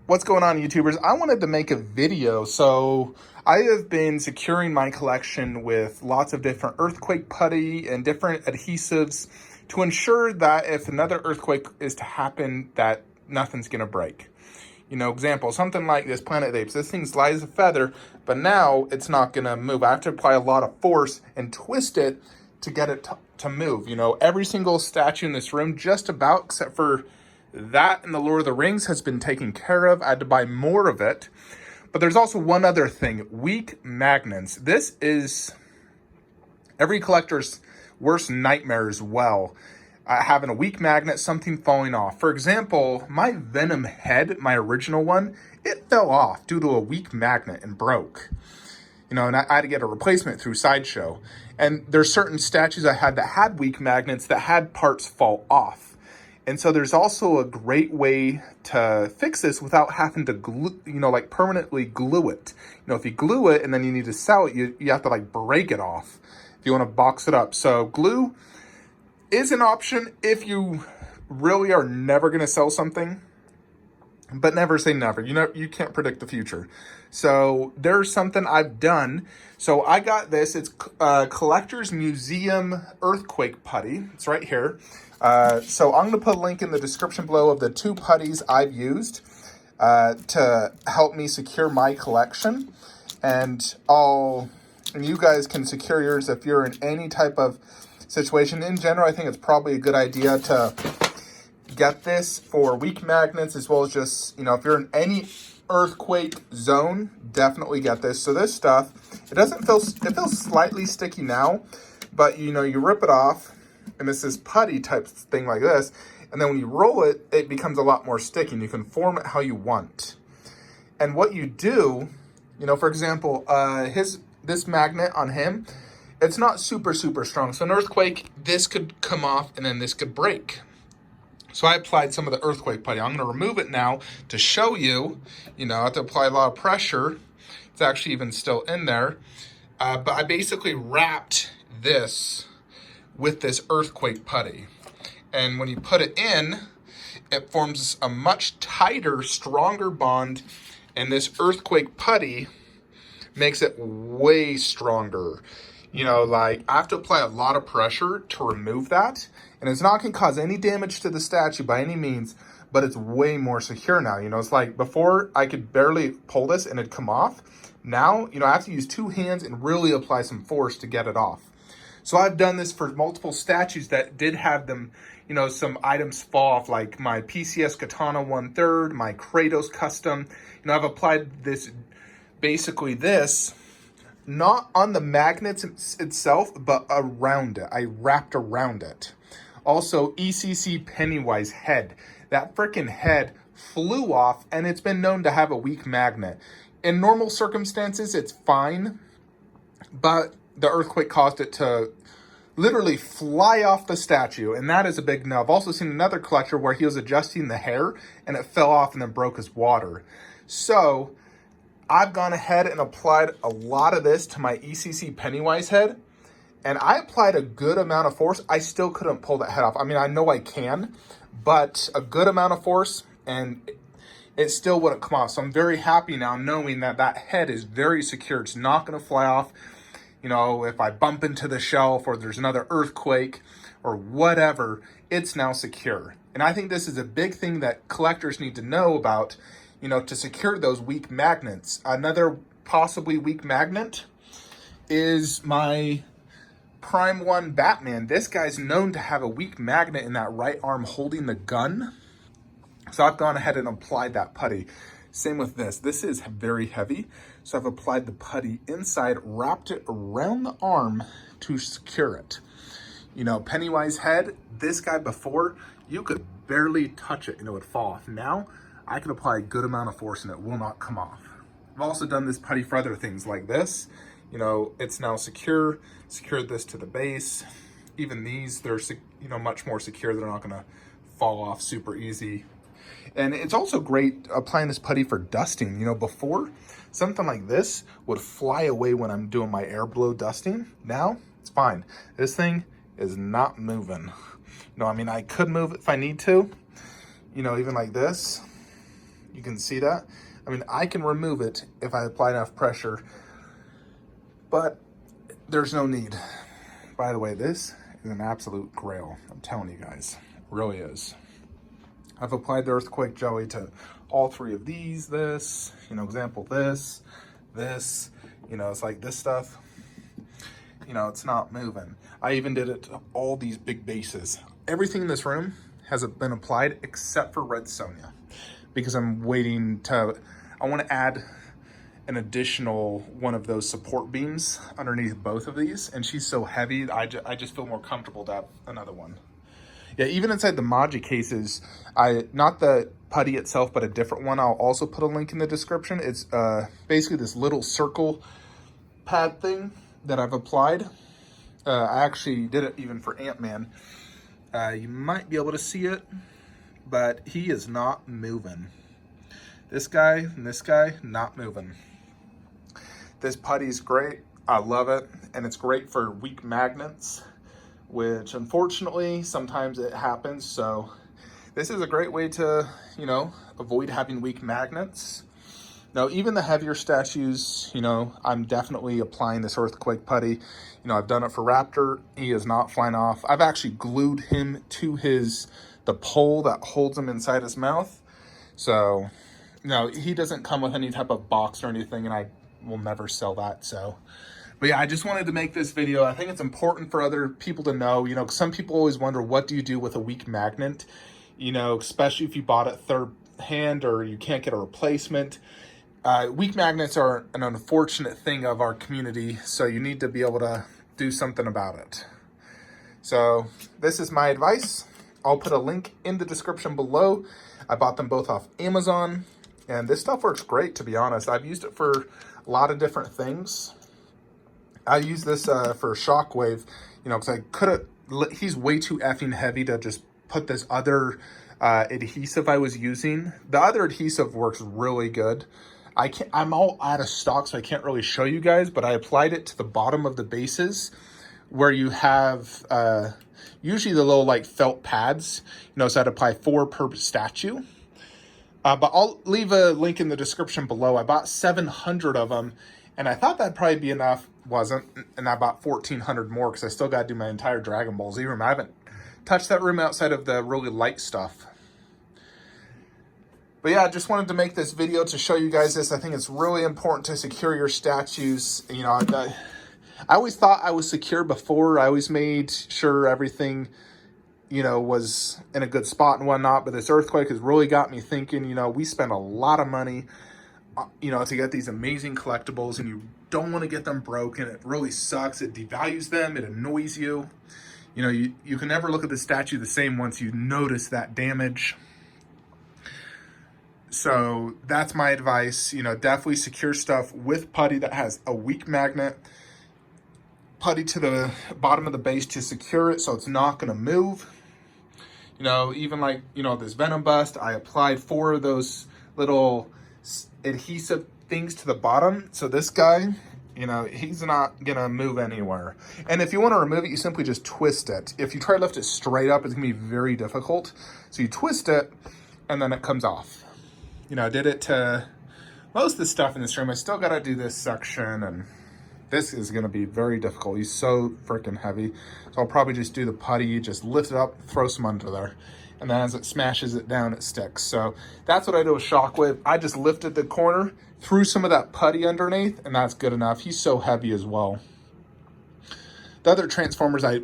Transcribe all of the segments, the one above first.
What's going on, YouTubers? I wanted to make a video. So I have been securing my collection with lots of different earthquake putty and different adhesives to ensure that if another earthquake is to happen, that nothing's gonna break. You know, example, something like this Planet Apes. This thing's light as a feather, but now it's not gonna move. I have to apply a lot of force and twist it to get it to move. You know, every single statue in this room, just about, except for that in the Lord of the Rings, has been taken care of. I had to buy more of it. But there's also one other thing, weak magnets. This is every collector's worst nightmare as well. Having a weak magnet, something falling off. For example, my Venom head, my original one, it fell off due to a weak magnet and broke. You know, and I had to get a replacement through Sideshow. And there's certain statues I had that had weak magnets that had parts fall off. And so there's also a great way to fix this without having to glue, you know, like permanently glue it. You know, if you glue it and then you need to sell it, you have to like break it off if you want to box it up. So glue is an option if you really are never going to sell something, but never say never. You know, you can't predict the future. So there's something I've done. So I got this. It's Collector's Museum Earthquake Putty. It's right here. So I'm going to put a link in the description below of the two putties I've used to help me secure my collection. And you guys can secure yours if you're in any type of situation. In general, I think it's probably a good idea to get this for weak magnets, as well as just, you know, if you're in any earthquake zone, definitely get this. So this stuff, it feels slightly sticky now, but you know, you rip it off and it's this putty type thing like this, and then when you roll it, it becomes a lot more sticky and you can form it how you want. And what you do, you know, for example, this magnet on him, it's not super strong. So an earthquake, this could come off and then this could break. So I applied some of the earthquake putty. I'm going to remove it now to show you. You know, I have to apply a lot of pressure. It's actually even still in there. But I basically wrapped this with this earthquake putty. And when you put it in, it forms a much tighter, stronger bond. And this earthquake putty makes it way stronger. You know, like, I have to apply a lot of pressure to remove that. And it's not going to cause any damage to the statue by any means, but it's way more secure now. You know, it's like before I could barely pull this and it'd come off. Now, you know, I have to use two hands and really apply some force to get it off. So I've done this for multiple statues that did have them, you know, some items fall off, like my PCS Katana 1/3, my Kratos custom. You know, I've applied this, basically this, not on the magnets itself, but around it. I wrapped around it. Also, ECC Pennywise head. That freaking head flew off, and it's been known to have a weak magnet. In normal circumstances, it's fine, but the earthquake caused it to literally fly off the statue, and that is a big no. I've also seen another collector where he was adjusting the hair, and it fell off and then broke his water. So I've gone ahead and applied a lot of this to my ECC Pennywise head, and I applied a good amount of force. I still couldn't pull that head off. I mean, I know I can, but a good amount of force, and it still wouldn't come off. So I'm very happy now knowing that that head is very secure. It's not going to fly off. You know, if I bump into the shelf or there's another earthquake or whatever, it's now secure. And I think this is a big thing that collectors need to know about, you know, to secure those weak magnets. Another possibly weak magnet is my Prime 1 Batman. This guy's known to have a weak magnet in that right arm holding the gun. So I've gone ahead and applied that putty. Same with this. This is very heavy. So I've applied the putty inside, wrapped it around the arm to secure it. You know, Pennywise head, this guy before, you could barely touch it and it would fall off. Now, I can apply a good amount of force and it will not come off. I've also done this putty for other things like this. You know, it's now secure. Secured this to the base. Even these, they're, you know, much more secure. They're not gonna fall off super easy. And it's also great applying this putty for dusting. You know, before, something like this would fly away when I'm doing my air blow dusting. Now, it's fine. This thing is not moving. You know, I mean, I could move it if I need to. You know, even like this. You can see that. I mean, I can remove it if I apply enough pressure, but there's no need. By the way, this is an absolute grail. I'm telling you guys, it really is. I've applied the earthquake jelly to all three of these, this, you know, example, this, you know, it's like this stuff, you know, it's not moving. I even did it to all these big bases. Everything in this room has been applied except for Red Sonja, because I'm waiting to, I want to add an additional one of those support beams underneath both of these, and she's so heavy, I just feel more comfortable to have another one. Yeah, even inside the Maji cases, not the Putty itself, but a different one. I'll also put a link in the description. It's basically this little circle pad thing that I've applied. I actually did it even for Ant-Man. You might be able to see it, but he is not moving. This guy and this guy, not moving. This putty is great. I love it, and it's great for weak magnets, which unfortunately sometimes it happens. So this is a great way to, you know, avoid having weak magnets. Now, even the heavier statues, you know, I'm definitely applying this earthquake putty. You know, I've done it for Raptor. He is not flying off. I've actually glued him to the pole that holds him inside his mouth. So, no, he doesn't come with any type of box or anything, and I will never sell that. So, but yeah, I just wanted to make this video. I think it's important for other people to know, you know, some people always wonder, what do you do with a weak magnet? You know, especially if you bought it third hand or you can't get a replacement. Weak magnets are an unfortunate thing of our community, so you need to be able to do something about it. So this is my advice. I'll put a link in the description below. I bought them both off Amazon, and this stuff works great, to be honest. I've used it for a lot of different things. I use this for Shockwave, you know, because I couldn't, he's way too effing heavy to just put this other adhesive I was using. The other adhesive works really good. I'm all out of stock, so I can't really show you guys, but I applied it to the bottom of the bases where you have usually the little like felt pads, you know, so I'd apply 4 per statue. But I'll leave a link in the description below. I bought 700 of them, and I thought that'd probably be enough. Wasn't, and I bought 1,400 more because I still got to do my entire Dragon Ball Z room. I haven't touched that room outside of the really light stuff. But yeah, I just wanted to make this video to show you guys this. I think it's really important to secure your statues. You know, I always thought I was secure before. I always made sure everything, you know, was in a good spot and whatnot. But this earthquake has really got me thinking, you know, we spend a lot of money, you know, to get these amazing collectibles, and you don't want to get them broken. It really sucks. It devalues them. It annoys you. You know, you can never look at the statue the same once you notice that damage. So that's my advice. You know, definitely secure stuff with putty that has a weak magnet. Putty to the bottom of the base to secure it so it's not going to move. You know, even like, you know, this Venom bust, I applied 4 of those little adhesive things to the bottom. So this guy, you know, he's not going to move anywhere. And if you want to remove it, you simply just twist it. If you try to lift it straight up, it's going to be very difficult. So you twist it, and then it comes off. You know, I did it to most of the stuff in this room. I still got to do this section, and this is going to be very difficult. He's so freaking heavy. So I'll probably just do the putty, just lift it up, throw some under there. And then as it smashes it down, it sticks. So that's what I do with Shockwave. I just lifted the corner, threw some of that putty underneath, and that's good enough. He's so heavy as well. The other Transformers, I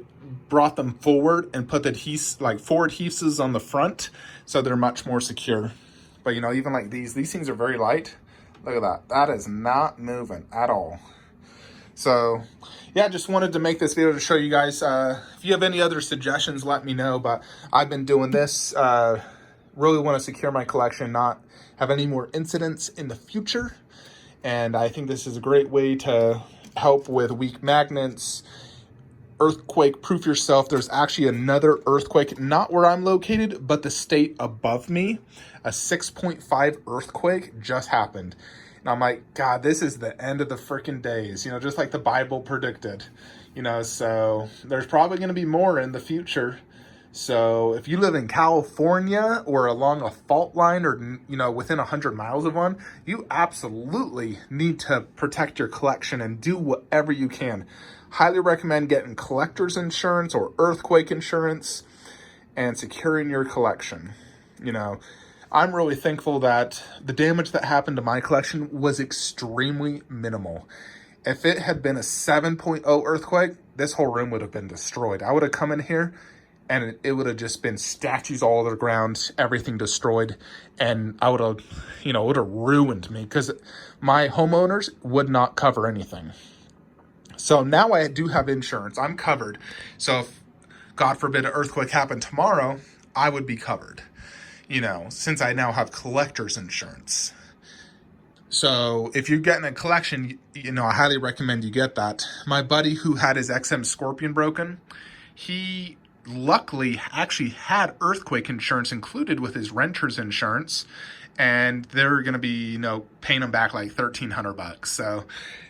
brought them forward and put the 4 adhesives on the front, so they're much more secure. But, you know, even like these things are very light. Look at that. That is not moving at all. So, yeah, just wanted to make this video to show you guys. If you have any other suggestions, let me know. But I've been doing this. Really want to secure my collection, not have any more incidents in the future. And I think this is a great way to help with weak magnets, earthquake proof yourself. There's actually another earthquake, not where I'm located, but the state above me. A 6.5 earthquake just happened. And I'm like, God, this is the end of the freaking days, you know, just like the Bible predicted, you know. So there's probably going to be more in the future. So if you live in California or along a fault line or, you know, within 100 miles of one, you absolutely need to protect your collection and do whatever you can. Highly recommend getting collector's insurance or earthquake insurance and securing your collection. You know, I'm really thankful that the damage that happened to my collection was extremely minimal. If it had been a 7.0 earthquake, this whole room would have been destroyed. I would have come in here and it would have just been statues all over the ground, everything destroyed, and I would have, you know, it would have ruined me because my homeowners would not cover anything. So now I do have insurance. I'm covered. So if, God forbid, an earthquake happened tomorrow, I would be covered, you know, since I now have collector's insurance. So if you're getting a collection, you know, I highly recommend you get that. My buddy who had his XM Scorpion broken, he luckily actually had earthquake insurance included with his renter's insurance, and they're going to be, you know, paying him back like $1,300. So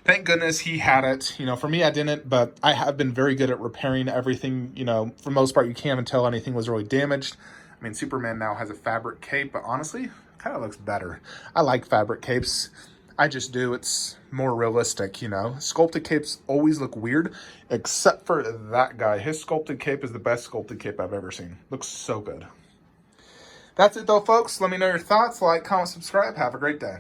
thank goodness he had it. You know, for me, I didn't, but I have been very good at repairing everything. You know, for the most part, you can't even tell anything was really damaged. I mean, Superman now has a fabric cape, but honestly, kind of looks better. I like fabric capes. I just do. It's more realistic, you know. Sculpted capes always look weird, except for that guy. His sculpted cape is the best sculpted cape I've ever seen. Looks so good. That's it though, folks. Let me know your thoughts. Like, comment, subscribe. Have a great day.